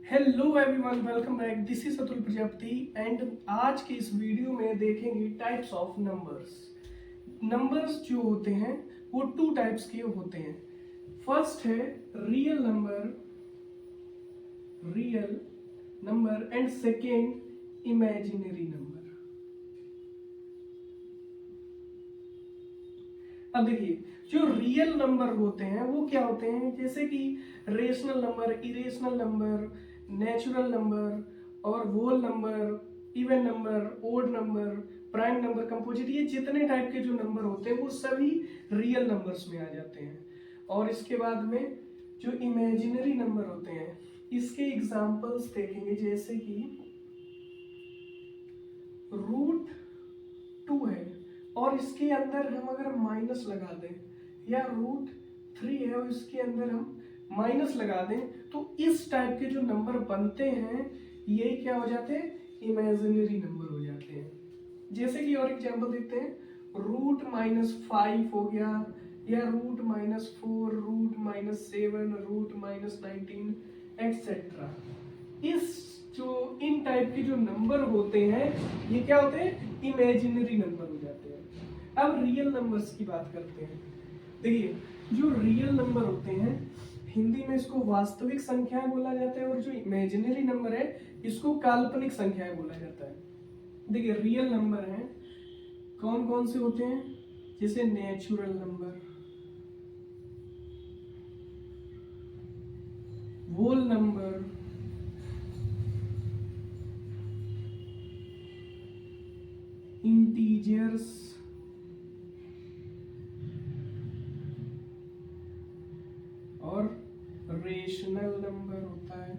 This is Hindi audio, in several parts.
Hello everyone, welcome back. This is Atul Prajapati and आज के इस वीडियो में देखेंगे टाइप्स ऑफ नंबर्स। नंबर्स जो होते हैं वो टू टाइप्स के होते हैं। फर्स्ट है real number and second imaginary number. अब देखिए, जो रियल नंबर होते हैं वो क्या होते हैं, जैसे कि rational number, irrational number, natural number और whole number, even number, odd number, prime number, composite, ये जितने टाइप के जो नंबर होते हैं वो सभी रियल नंबर्स में आ जाते हैं। और इसके बाद में जो इमेजिनरी नंबर होते हैं इसके एग्जांपल्स देखेंगे, जैसे कि √2 है और इसके अंदर हम अगर माइनस लगा दें, या √3 है और इसके अंदर हम माइनस लगा दें, तो इस टाइप के जो नंबर बनते हैं ये क्या हो जाते हैं, इमेजिनरी नंबर हो जाते हैं। जैसे कि और एग्जांपल देखते हैं, √-5 हो गया, या √-4, √-7, √-19 एक्सेट्रा। इस जो इन टाइप के जो नंबर होते हैं ये क्या होते हैं, इमेजिनरी नंबर हो जाते हैं। अब रियल नंबर्स की बात करते हैं। देखिए, जो रियल नंबर होते हैं हिंदी में इसको वास्तविक संख्याएं बोला जाता है, और जो इमेजिनरी नंबर है इसको काल्पनिक संख्याएं बोला जाता है। देखिए, रियल नंबर हैं कौन कौन से होते हैं, जैसे natural number, whole number, integers, और रेशनल नंबर होता है,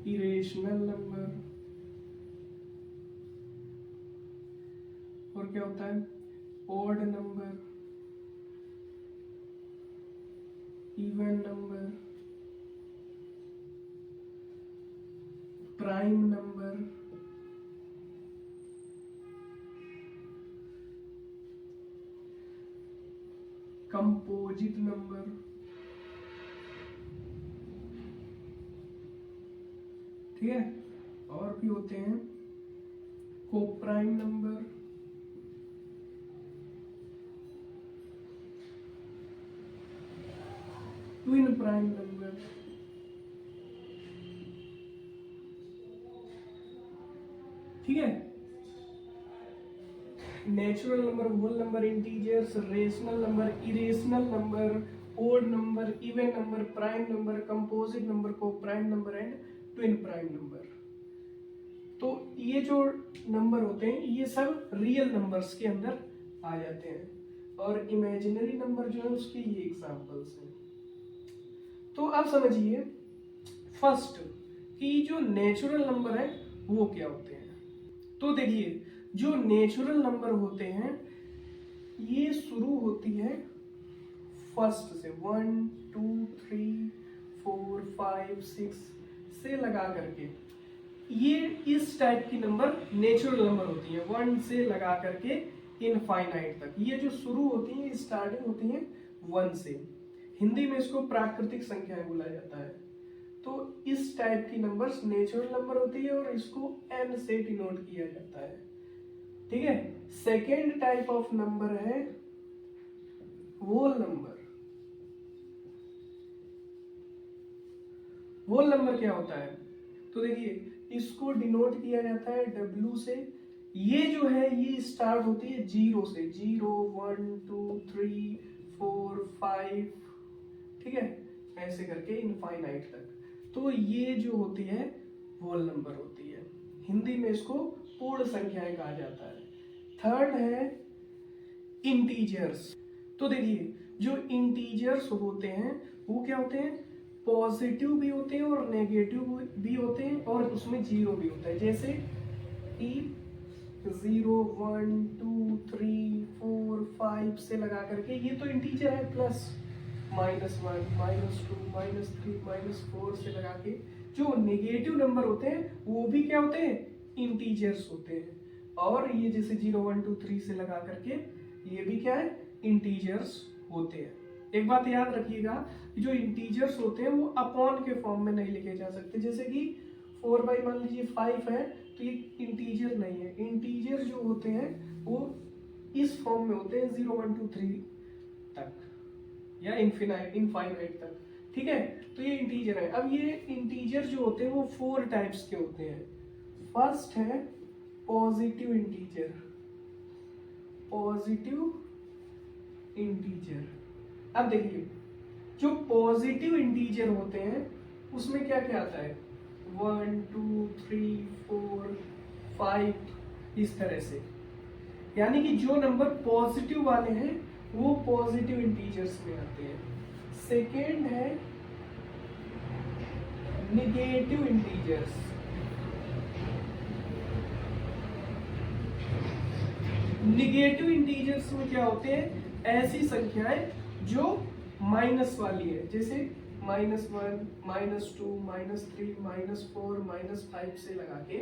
इरेशनल नंबर, और क्या होता है, odd number, even number, prime number, composite number, ठीक है, और भी होते हैं coprime number, twin prime number, ठीक है। Natural number, whole number, integers, rational number, irrational number, odd number, even number, prime number, composite number, coprime number and twin prime number. तो ये जो नंबर होते हैं ये सब रियल नंबर्स के अंदर आ जाते हैं, और इमेजिनरी नंबर जो है उसके ये एग्जांपल्स हैं। तो अब समझिए फर्स्ट कि जो नेचुरल नंबर है वो क्या होते हैं। तो देखिए, जो नेचुरल नंबर होते हैं ये शुरू होती है फर्स्ट से, 1 2 3 4 5 6 से लगा करके, ये इस टाइप की नंबर नेचुरल नंबर होती है, 1 से लगा करके इनफाइनाइट तक। ये जो शुरू होती है स्टार्टिंग होती है 1 से। हिंदी में इसको प्राकृतिक संख्याएं बोला जाता है। तो इस टाइप की नंबर्स नेचुरल नंबर होती है और इसको n से डिनोट किया जाता है, ठीक है। सेकेंड टाइप ऑफ नंबर है होल नंबर। होल नंबर क्या होता है, तो देखिए इसको डिनोट किया जाता है W से। ये जो है ये स्टार्ट होती है 0 से, 0 1 2 3 4 5, ठीक है, ऐसे करके इनफाइनाइट तक। तो ये जो होती है होल नंबर होती है। हिंदी में इसको पूर्ण संख्याएं कहा जाता है। थर्ड है इंटीजर्स। तो देखिए, जो इंटीजर्स होते हैं वो क्या होते हैं, पॉजिटिव भी होते हैं और नेगेटिव भी होते हैं, और उसमें जीरो भी होता है। जैसे 0 1 2 3 4 5 से लगा करके ये तो इंटीजर है, प्लस -1 -2 -3 -4 से लगा के जो नेगेटिव नंबर होते हैं वो भी क्या होते हैं, इंटीजर्स होते हैं। और ये जैसे 0 1 2 3 से लगा करके ये भी क्या है, इंटीजर्स होते हैं। एक बात याद रखिएगा, जो इंटीजर्स होते हैं वो अपॉन के फॉर्म में नहीं लिखे जा सकते। जैसे कि 4 बाई मान लीजिए 5 है, तो ये इंटीजर नहीं है। इंटीजर जो होते हैं वो इस फॉर्म में होते हैं 0 1 2 3 तक या इनफाइनाइट तक, ठीक है। तो ये इंटीजर है। अब ये इंटीजर जो होते हैं वो 4 टाइप्स के होते हैं। फर्स्ट है पॉजिटिव इंटीजर, पॉजिटिव इंटीजर। अब देखिए जो पॉजिटिव इंटीजर होते हैं उसमें क्या क्या आता है, 1 2 3 4 5 इस तरह से, यानी कि जो नंबर पॉजिटिव वाले हैं वो पॉजिटिव इंटीजर्स में आते हैं। सेकेंड है निगेटिव इंटीजर्स। निगेटिव इंटीजर्स में क्या होते हैं, ऐसी संख्याएं जो माइनस वाली है, जैसे -1 -2 -3 -4 -5 से लगा के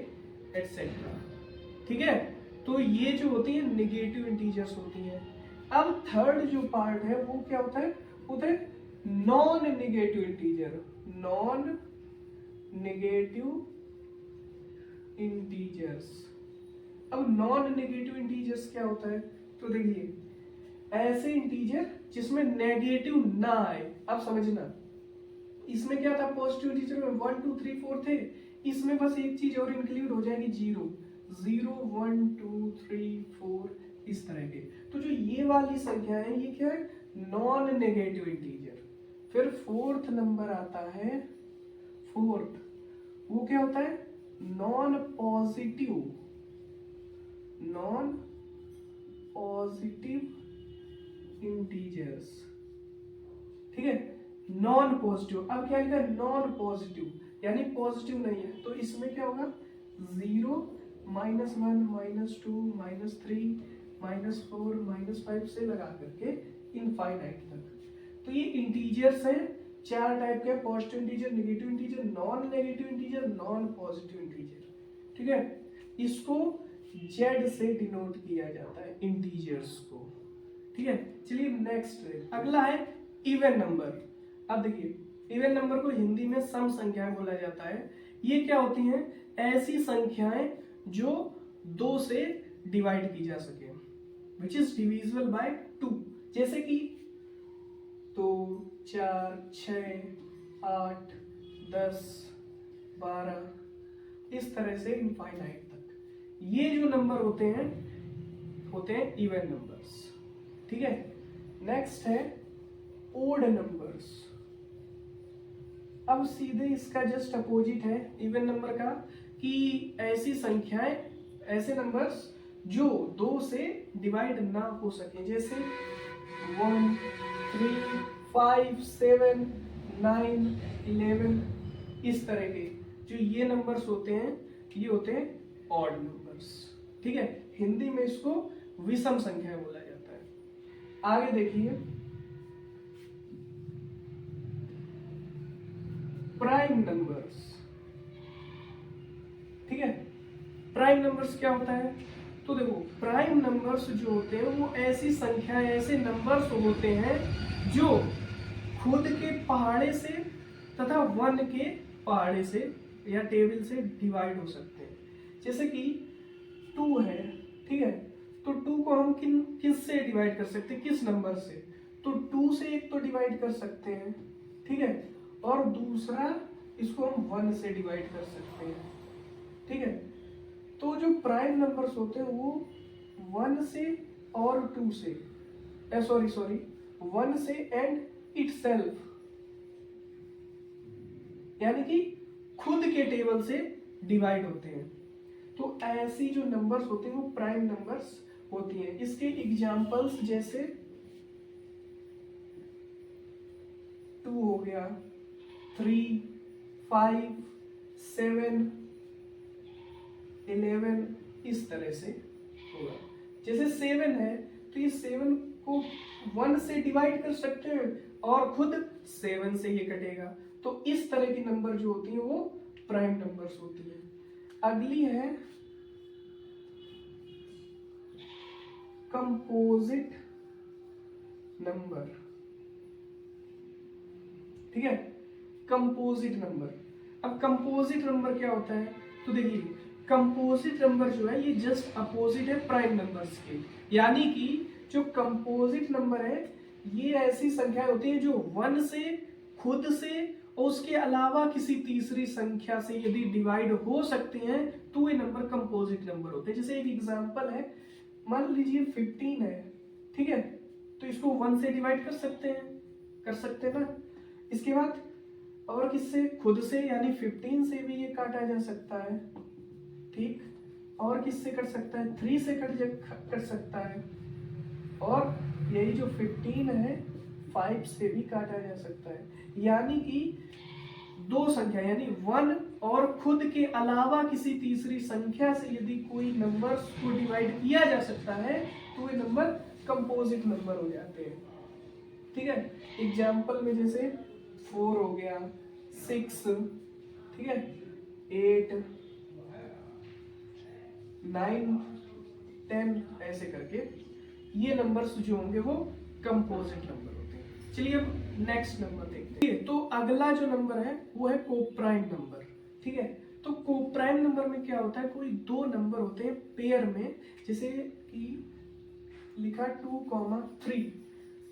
एटसेट्रा, ठीक है। तो ये जो होती है निगेटिव इंटीजर्स होती हैं। अब थर्ड जो पार्ट है वो क्या होता है, होता है non negative integer. Non negative integers. अब नॉन नेगेटिव इंटीजर्स क्या होता है, तो देखिए ऐसे इंटीजर जिसमें नेगेटिव ना आए। अब समझना, इसमें क्या था, पॉजिटिव इंटीजर में 1 2 3 4 थे, इसमें बस एक चीज और इंक्लूड हो जाएगी, 0 0 1 2 3 4 इस तरह के। तो जो ये वाली संख्या है ये क्या है, नॉन नेगेटिव इंटीजर। फिर फोर्थ नंबर आता है, फोर्थ वो क्या होता है, non positive, non positive integers, ठीक है। नॉन पॉजिटिव, अब क्या लिखा, नॉन पॉजिटिव यानी पॉजिटिव नहीं है, तो इसमें क्या होगा, 0 -1 -2 -3 -4 -5 से लगा करके इनफाइनाइट तक। तो ये इंटीजर्स हैं, 4 टाइप के, positive integer, negative integer, non negative integer, non positive integer, ठीक है। इसको जेड से डिनोट किया जाता है इंटीजर्स को, ठीक है। चलिए नेक्स्ट, अगला है इवन नंबर। अब देखिए इवन नंबर को हिंदी में सम संख्या बोला जाता है। ये क्या होती हैं, ऐसी संख्याएं जो 2 से डिवाइड की जा सके, विच इज डिविजिबल बाय 2। जैसे कि 2 4 6 8 10 12 इस तरह से इनफाइनाइट तक। ये जो नंबर होते हैं इवन नंबर्स, ठीक है। नेक्स्ट है ओड नंबर्स। अब सीधे इसका जस्ट अपोजिट है इवन नंबर का, कि ऐसी संख्याएं, ऐसे नंबर्स जो 2 से डिवाइड ना हो सके, जैसे 1 3 5 7 9 11 इस तरह के। जो ये नंबर्स होते हैं ये होते हैं ऑड नंबर्स, ठीक है। हिंदी में इसको विषम संख्या बोला जाता है। आगे देखिए प्राइम नंबर्स, ठीक है। प्राइम नंबर्स क्या होता है, तो देखो प्राइम नंबर्स जो होते हैं वो ऐसी संख्या, ऐसे नंबर्स होते हैं जो खुद के पहाड़े से तथा 1 के पहाड़े से या टेबल से डिवाइड हो सकते हैं। जैसे कि 2 है, ठीक है, तो 2 को हम किस से डिवाइड कर सकते हैं, किस नंबर से, तो 2 से एक तो डिवाइड कर सकते हैं, ठीक है, और दूसरा इसको हम 1 से डिवाइड कर सकते हैं, ठीक है। तो जो प्राइम नंबर्स होते हैं वो 1 से और 2 से, सॉरी 1 से एंड इटसेल्फ, यानी कि खुद के टेबल से डिवाइड होते हैं। तो ऐसी जो नंबर्स होते हैं वो प्राइम नंबर्स होती हैं। इसके एग्जांपल्स जैसे 2 हो गया, 3 5 7 11 इस तरह से होगा। जैसे 7 है तो ये 7 को 1 से डिवाइड कर सकते हैं और खुद 7 से ये कटेगा। तो इस तरह की नंबर जो होती है वो प्राइम नंबर्स होती है। अगली है कंपोजिट नंबर। ठीक है, कंपोजिट नंबर। अब कंपोजिट नंबर क्या होता है, तो देखिए कंपोजिट नंबर जो है ये जस्ट अपोजिट है प्राइम नंबर्स के, यानी कि जो कंपोजिट नंबर है ये ऐसी संख्याएं होती हैं जो 1 से, खुद से और उसके अलावा किसी तीसरी संख्या से यदि डिवाइड हो सकते हैं तो ये नंबर कंपोजिट नंबर होते हैं। जैसे एक एग्जांपल है, मान लीजिए 15 है, ठीक है, तो इसको 1 से डिवाइड कर सकते हैं ना। इसके बाद और किससे, खुद से, यानी 15 से भी ये काटा जा सकता है, ठीक, और किससे कट सकता है, 3 से कट सकता है, और यही जो 15 है 5 से भी काटा जा सकता है। यानी कि दो संख्या यानी 1 और खुद के अलावा किसी तीसरी संख्या से यदि कोई नंबर को डिवाइड किया जा सकता है तो ये नंबर कंपोजिट नंबर हो जाते हैं, ठीक है। एग्जाम्पल में जैसे 4 हो गया, 6, ठीक है, 8, 9, 10, ऐसे करके ये नंबर्स जो होंगे वो कंपोजिट नंबर होते हैं। चलिए अब नेक्स्ट नंबर देखते हैं। तो अगला जो नंबर है वो है कोप्राइम नंबर, ठीक है। तो कोप्राइम नंबर में क्या होता है, कोई दो नंबर होते हैं पेयर में, जैसे कि लिखा 2,3।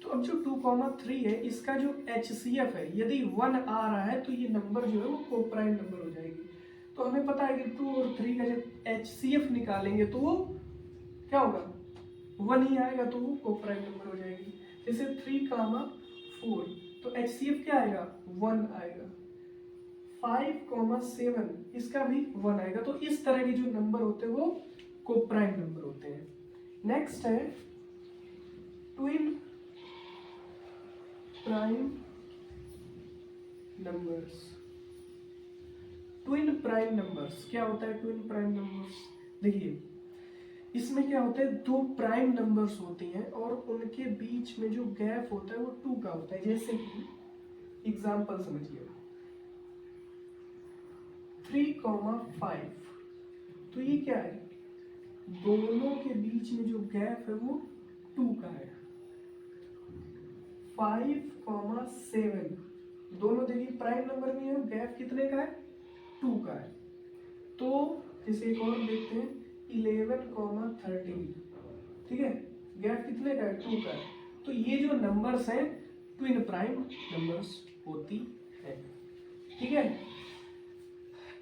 तो अब जो 2,3 है इसका जो HCF है यदि 1 आ रहा है तो ये नंबर जो है वो कोप्राइम नंबर हो जाएगी। तो हमें पता है कि 2 और 3 का जब HCF निकालेंगे तो वो क्या होगा, 1 ही आएगा, तो वो कोप्राइम नंबर हो जाएगी। जैसे 3,4 तो HCF क्या आएगा, 1 आएगा। 5,7 इसका भी 1 आएगा। तो इस तरह के जो नंबर होते हैं वो कोप्राइम नंबर होते हैं। नेक्स्ट है twin prime numbers. Twin prime numbers क्या होता है, ट्विन प्राइम नंबर्स देखिए इसमें क्या होता है, दो प्राइम नंबर्स होती हैं और उनके बीच में जो गैप होता है वो 2 का होता है। जैसे कि एग्जांपल समझिए 3,5, तो ये क्या है, दोनों के बीच में जो गैप है वो 2 का है। 5,7 दोनों देखिए प्राइम नंबर में है, गैप कितने का है, 2 का है। तो जैसे एक और देखते हैं 11,13, ठीक है, गैप कितने का है, 2 का है। तो ये जो नंबर्स हैं ट्विन प्राइम नंबर्स होती है, ठीक है।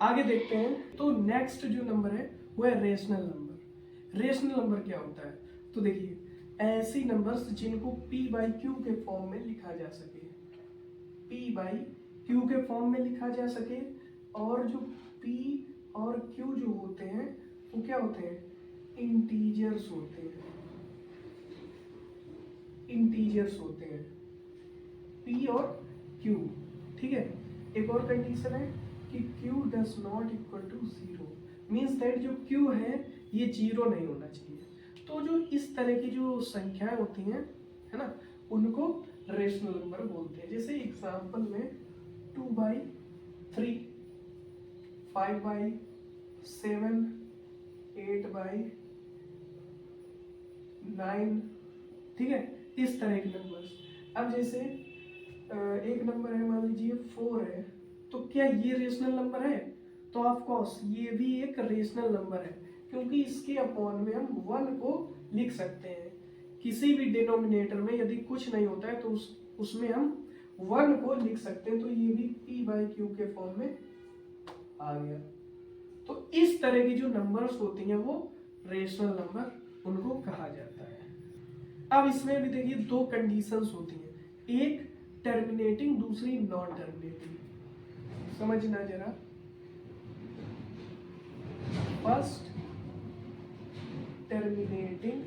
आगे देखते हैं। तो नेक्स्ट जो नंबर है वो है रेशनल नंबर। रेशनल नंबर क्या होता है, तो देखिए ऐसी नंबर्स जिनको p/q के फॉर्म में लिखा जा सके, p/q के फॉर्म में लिखा जा सके, और जो p और q जो होते हैं वो क्या होते हैं, इंटीजर्स होते हैं, इंटीजर्स होते हैं p और q, ठीक है। एक और कंडीशन है कि q does not equal to 0, means that जो q है ये 0 नहीं होना चाहिए। तो जो इस तरह की जो संख्याएं होती हैं है ना, उनको रेशनल नंबर बोलते हैं। जैसे एग्जांपल में 2/3, 5/7, 8/9, ठीक है, इस तरह के नंबर्स। अब जैसे एक नंबर है, मान लीजिए 4 है, तो क्या ये रेशनल नंबर है, तो ऑफ कोर्स ये भी एक रेशनल नंबर है, क्योंकि इसके अपॉन में हम 1 को लिख सकते हैं। किसी भी डिनोमिनेटर में यदि कुछ नहीं होता है तो उसमें हम 1 को लिख सकते हैं। तो ये भी p/q के फॉर्म में आ गया। तो इस तरह की जो नंबर्स होती हैं वो रेशनल नंबर उनको कहा जाता है। अब इसमें भी देखिए दो कंडीशंस होती हैं, एक टर्मिनेटिंग, दूसरी नॉन टर्मिनेटिंग। समझना जरा, first terminating,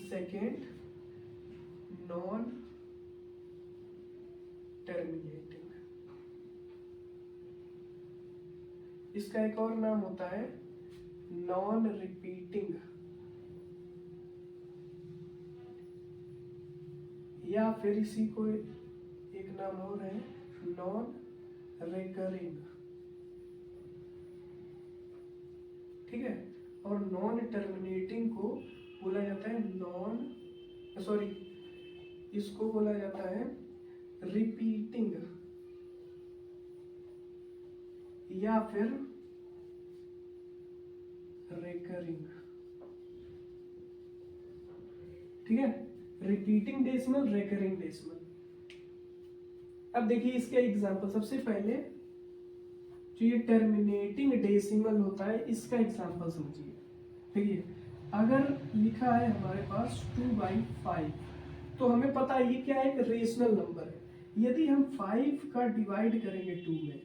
second non terminating. इसका एक और नाम होता है नॉन रिपीटिंग, या फिर इसी को एक नाम और है नॉन रिकरिंग, ठीक है। और नॉन टर्मिनेटिंग को बोला जाता है इसको बोला जाता है रिपीटिंग या फिर रेकरिंग, ठीक है, रिपीटिंग डेसिमल, रेकरिंग डेसिमल। अब देखिए इसका एग्जांपल, सबसे पहले जो ये टर्मिनेटिंग डेसिमल होता है इसका एग्जांपल समझिए। देखिए अगर लिखा है हमारे पास 2/5, तो हमें पता है ये क्या है, एक रेशनल नंबर है। यदि हम 5 का डिवाइड करेंगे 2 में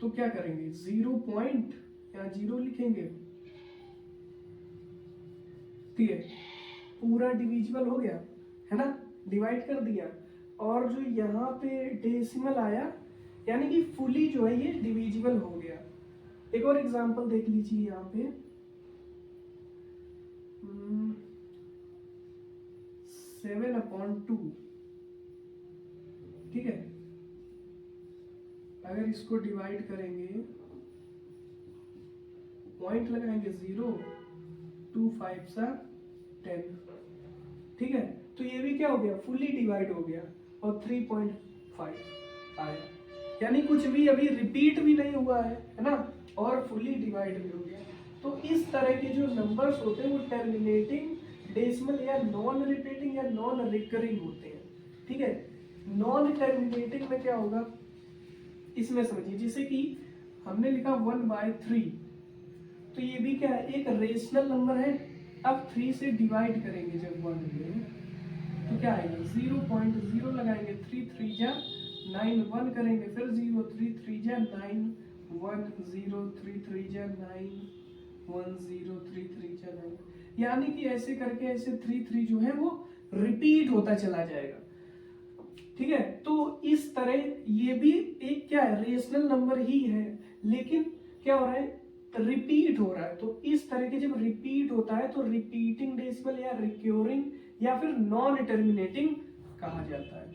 तो क्या करेंगे, 0 पॉइंट या 0 लिखेंगे, ठीक है, पूरा डिविजिबल हो गया है ना, डिवाइड कर दिया। और जो यहाँ पे डेसिमल आया यानी कि फुली जो है ये डिविजिबल हो गया। एक और एग्जांपल देख लीजिए यहाँ पे, 7/2, ठीक है, अगर इसको डिवाइड करेंगे, पॉइंट लगाएंगे 0, 2 5 10, ठीक है, तो ये भी क्या हो गया, फुली डिवाइड हो गया और 3.5 आया, यानी कुछ भी अभी रिपीट भी नहीं हुआ है ना, और फुली डिवाइड भी हो गया। तो इस तरह के जो नंबर्स होते हैं वो टर्मिनेटिंग डेसिमल या नॉन रिपीटिंग या नॉन रिकरिंग होते हैं, ठीक है। नॉन टर्मिनेटिंग में क्या होगा, इसमें समझिए, जैसे कि हमने लिखा 1/3, तो ये भी क्या है, एक रेशनल नंबर है। अब 3 से डिवाइड करेंगे जब 1 में तो क्या आएगा, 0.0 लगाएंगे, 3 3 जा 9, 1 करेंगे फिर 0, 3 3 जा 9, 1 0, 3 3 जा 9, 1 0, 3 3 जा 9, यानी कि ऐसे करके ऐसे 3 3 जो है वो रिपीट होता चला जाएगा, ठीक है। तो इस तरह ये भी एक क्या है, रेशनल नंबर ही है, लेकिन क्या हो रहा है, रिपीट हो रहा है। तो इस तरह के जब रिपीट होता है तो रिपीटिंग डेसिमल या रिक्योरिंग या फिर नॉन टर्मिनेटिंग कहा जाता है,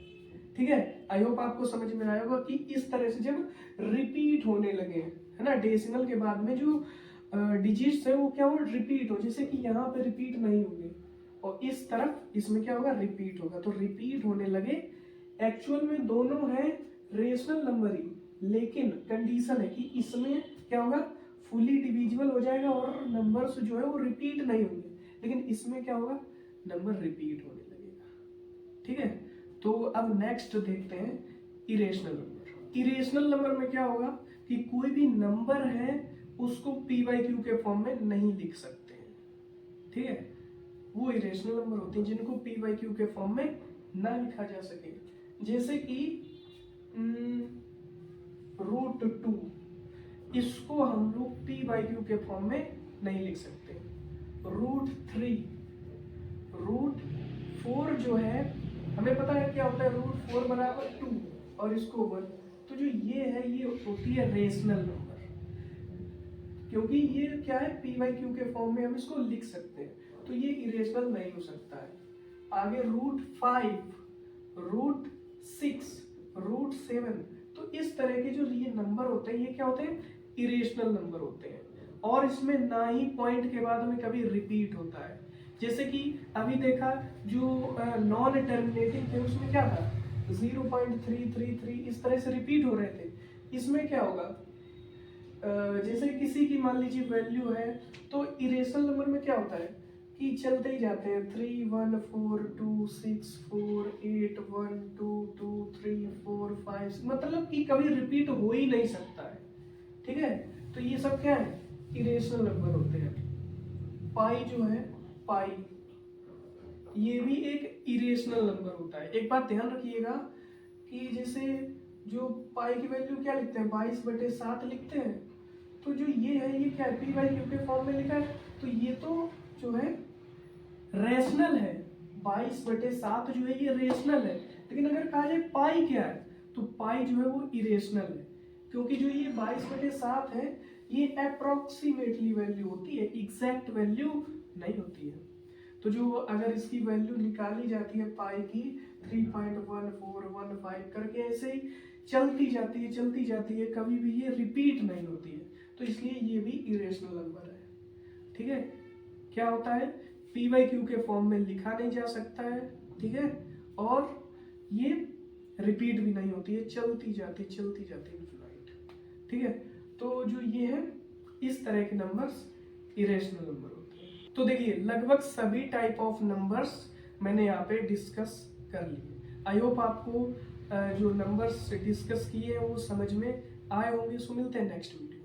ठीक है। आई होप आपको समझ में आया होगा कि इस तरह से जब रिपीट होने लगे है ना, डेसिमल के बाद में जो डिजिट्स है वो क्या हो, रिपीट हो, जैसे कि यहाँ पे रिपीट नहीं होंगे और इस तरफ इसमें क्या होगा, रिपीट होगा, तो रिपीट होने लगे। एक्चुअल में दोनों है रेशनल नंबर ही, लेकिन कंडीशन है कि इसमें क्या होगा, फुली डिविजिबल हो जाएगा और नंबर्स जो है वो रिपीट नहीं होंगे, लेकिन इसमें क्या होगा, नंबर रिपीट होने लगेगा, ठीक है। तो अब नेक्स्ट देखते हैं इरेशनल नंबर। इरेशनल नंबर में क्या होगा कि कोई भी नंबर है उसको p/q के फॉर्म में नहीं लिख सकते हैं, ठीक है, वो इरेशनल नंबर होते हैं जिनको p/q के फॉर्म में ना लिखा जा सके। जैसे कि √2, इसको हम लोग p/q के फॉर्म में नहीं लिख सकते। √3, √4 जो है हमें पता है क्या होता है, √4 बराबर 2 और इसको 1, तो जो ये है ये होती है रेशनल नंबर, क्योंकि ये क्या है, p/q के फॉर्म में हम इसको लिख सकते हैं, तो ये इरेशनल नहीं हो सकता है। आगे √5, √6, √7, तो इस तरह के जो ये नंबर होते हैं ये क्या होते हैं, इरेशनल नंबर होते हैं, और इसमें ना ही पॉइंट के बाद में कभी रिपीट होता है। जैसे कि अभी देखा जो नॉन टर्मिनेटिंग थे उसमें क्या था, 0.333 इस तरह से रिपीट हो रहे थे। इसमें क्या होगा, जैसे किसी की मान लीजिए वैल्यू है, तो इरेशनल नंबर में क्या होता है कि चलते ही जाते हैं, 3 1 4 2 6 4 8 1 2 2 3 4 5, मतलब कि कभी रिपीट हो ही नहीं सकता है, ठीक है। तो ये सब क्या है, इरेशनल नंबर होते हैं। पाई जो है, पाई ये भी एक इरेशनल नंबर होता है। एक बात ध्यान रखिएगा कि जैसे जो पाई की वैल्यू क्या लिखते हैं, 22/7 लिखते हैं, तो जो ये है ये क्या है, p/q के फॉर्म में लिखा है, तो ये तो जो है रेशनल है, 22/7 जो है ये रेशनल है, लेकिन अगर कहा जाए पाई क्या है, तो पाई जो है वो इरेशनल है, क्योंकि जो ये 22/7 है ये अप्रोक्सीमेटली वैल्यू होती है, एग्जैक्ट वैल्यू नहीं होती है। तो जो अगर इसकी वैल्यू निकाली जाती है पाई की 3.1415 करके ऐसे ही चलती जाती है, कभी भी ये रिपीट नहीं होती है, तो इसलिए ये भी इरेशनल नंबर है, ठीक है। क्या होता है, p/q के फॉर्म में लिखा नहीं जा सकता है, ठीक है, और ये रिपीट भी नहीं होती है, चलती जाती इनफिनाइट। ठीक है, तो जो ये है इस तरह के नंबर्स इरेशनल नंबर होते हैं। तो देखिए लगभग सभी टाइप ऑफ नंबर्स मैंने यहाँ पे डिस्कस कर लिए। आई होप आपको जो नंबर्स डिस्कस किए हैं वो समझ में आए होंगे। सो मिलते हैं नेक्स्ट वीडियो।